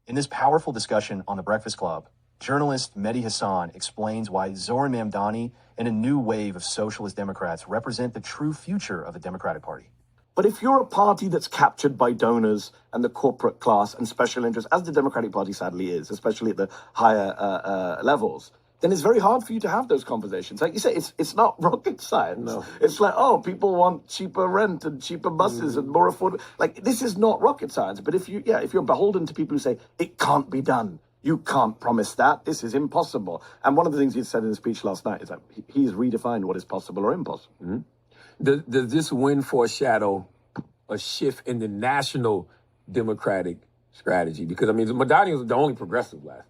In this powerful discussion on The Breakfast Club, journalist Mehdi Hasan explains why Zohran Mamdani and a new wave of Socialist Democrats represent the true future of the Democratic Party. But if you're a party that's captured by donors and the corporate class and special interests, as the Democratic Party sadly is, especially at the higher levels, then it's very hard for you to have those conversations. Like you say, it's not rocket science. No. It's like, oh, people want cheaper rent and cheaper buses and more affordable. Like, this is not rocket science. But if you're beholden to people who say, it can't be done, you can't promise that, this is impossible. And one of the things he said in his speech last night is that he's redefined what is possible or impossible. Mm-hmm. Does this win foreshadow a shift in the national Democratic strategy? Because, I mean, Mamdani was the only progressive last night.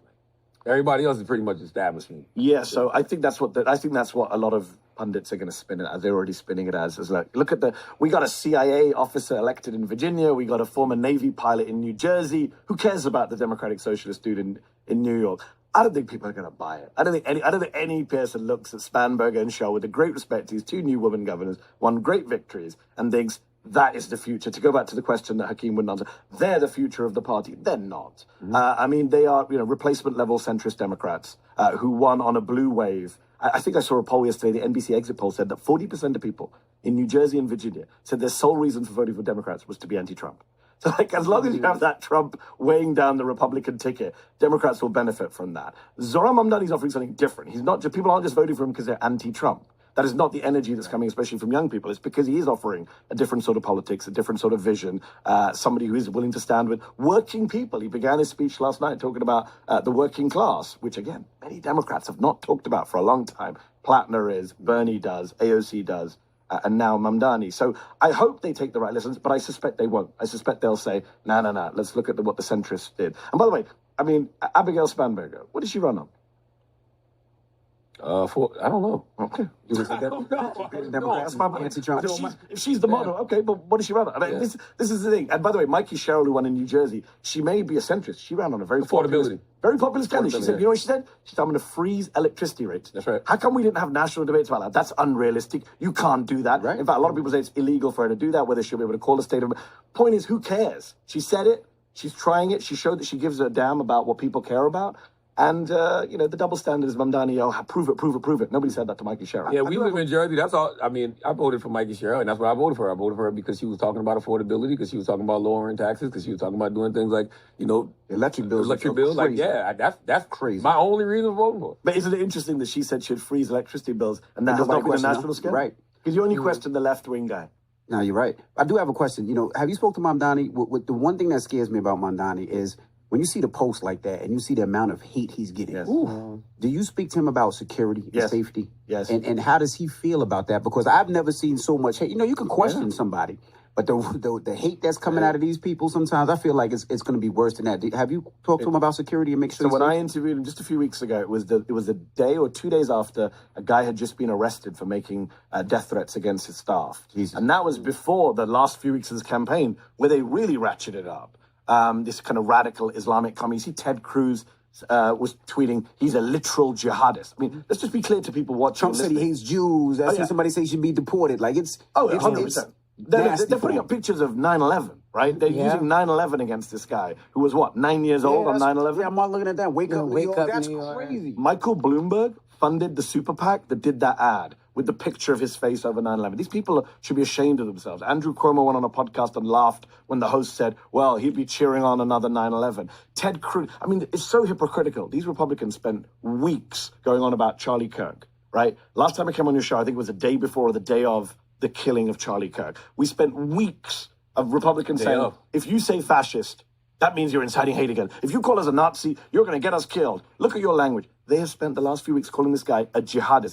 Everybody else is pretty much establishment. Yeah, so I think that's what a lot of pundits are going to spin it as. They're already spinning it as like, look at we got a CIA officer elected in Virginia, we got a former Navy pilot in New Jersey. Who cares about the Democratic Socialist dude in New York? I don't think people are going to buy it. I don't think any person looks at Spanberger and Shaw with a great respect to these two new women governors, won great victories, and thinks that is the future. To go back to the question that Hakeem wouldn't answer, they're the future of the party. They're not. Mm-hmm. I mean, they are, replacement level centrist Democrats who won on a blue wave. I think I saw a poll yesterday, the NBC exit poll said that 40% of people in New Jersey and Virginia said their sole reason for voting for Democrats was to be anti-Trump. So, like, as long as you have that Trump weighing down the Republican ticket, Democrats will benefit from that. Zohran Mamdani is offering something different. People aren't just voting for him because they're anti-Trump. That is not the energy that's coming, especially from young people. It's because he is offering a different sort of politics, a different sort of vision, somebody who is willing to stand with working people. He began his speech last night talking about the working class, which, again, many Democrats have not talked about for a long time. Platner is, Bernie does, AOC does, and now Mamdani. So I hope they take the right lessons, but I suspect they won't. I suspect they'll say, no, let's look at what the centrists did. And by the way, I mean, Abigail Spanberger, what did she run on? I don't know. Okay. That's my anti-Trump. If she's the model, okay, but what does she run on? I mean, this is the thing. And by the way, Mikey Sherrill, who won in New Jersey, she may be a centrist. She ran on a very populist candidate. She said, you know what she said? She said, I'm going to freeze electricity rates. That's right. How come we didn't have national debates about that? That's unrealistic. You can't do that. Right. In fact, a lot of people say it's illegal for her to do that, whether she'll be able to call a state of... Point is, who cares? She said it. She's trying it. She showed that she gives a damn about what people care about. And, the double standard is Mamdani, prove it. Nobody said that to Mikey Sherrill. Yeah, we live in Jersey. That's all. I mean, I voted for Mikey Sherrill, and that's what I voted for. I voted for her because she was talking about affordability, because she was talking about lowering taxes, because she was talking about doing things like, electric bills. Like, yeah, that's crazy. My only reason for voting for her. But isn't it interesting that she said she'd freeze electricity bills, and that has not been a national scale? Right. Because you only question the left-wing guy. No, you're right. I do have a question. Have you spoke to Mamdani? The one thing that scares me about Mamdani is when you see the post like that and you see the amount of hate he's getting, yes. Do you speak to him about security and safety? Yes. And how does he feel about that? Because I've never seen so much hate. You can question somebody, but the hate that's coming out of these people, sometimes I feel like it's going to be worse than that. Have you talked to him about security and make sure? So when I interviewed him just a few weeks ago, it was a day or 2 days after a guy had just been arrested for making death threats against his staff. Jesus. And that was before the last few weeks of his campaign, where they really ratcheted it up. This kind of radical Islamic comedy. You see Ted Cruz was tweeting, he's a literal jihadist. I mean, let's just be clear to people watching. Trump said he hates Jews. That's when somebody says he should be deported. Like, it's... 100%. They're putting up pictures of 9/11, right? They're using 9/11 against this guy who was, 9 years old on 9/11? Yeah, I'm not looking at that. Wake up, New York. That's crazy. Michael Bloomberg funded the super PAC that did that ad with the picture of his face over 9/11. These people should be ashamed of themselves. Andrew Cuomo went on a podcast and laughed when the host said, well, he'd be cheering on another 9/11. Ted Cruz, I mean, it's so hypocritical. These Republicans spent weeks going on about Charlie Kirk, right? Last time I came on your show, I think it was the day before or the day of the killing of Charlie Kirk. We spent weeks of Republicans saying, if you say fascist, that means you're inciting hate again. If you call us a Nazi, you're going to get us killed. Look at your language. They have spent the last few weeks calling this guy a jihadist.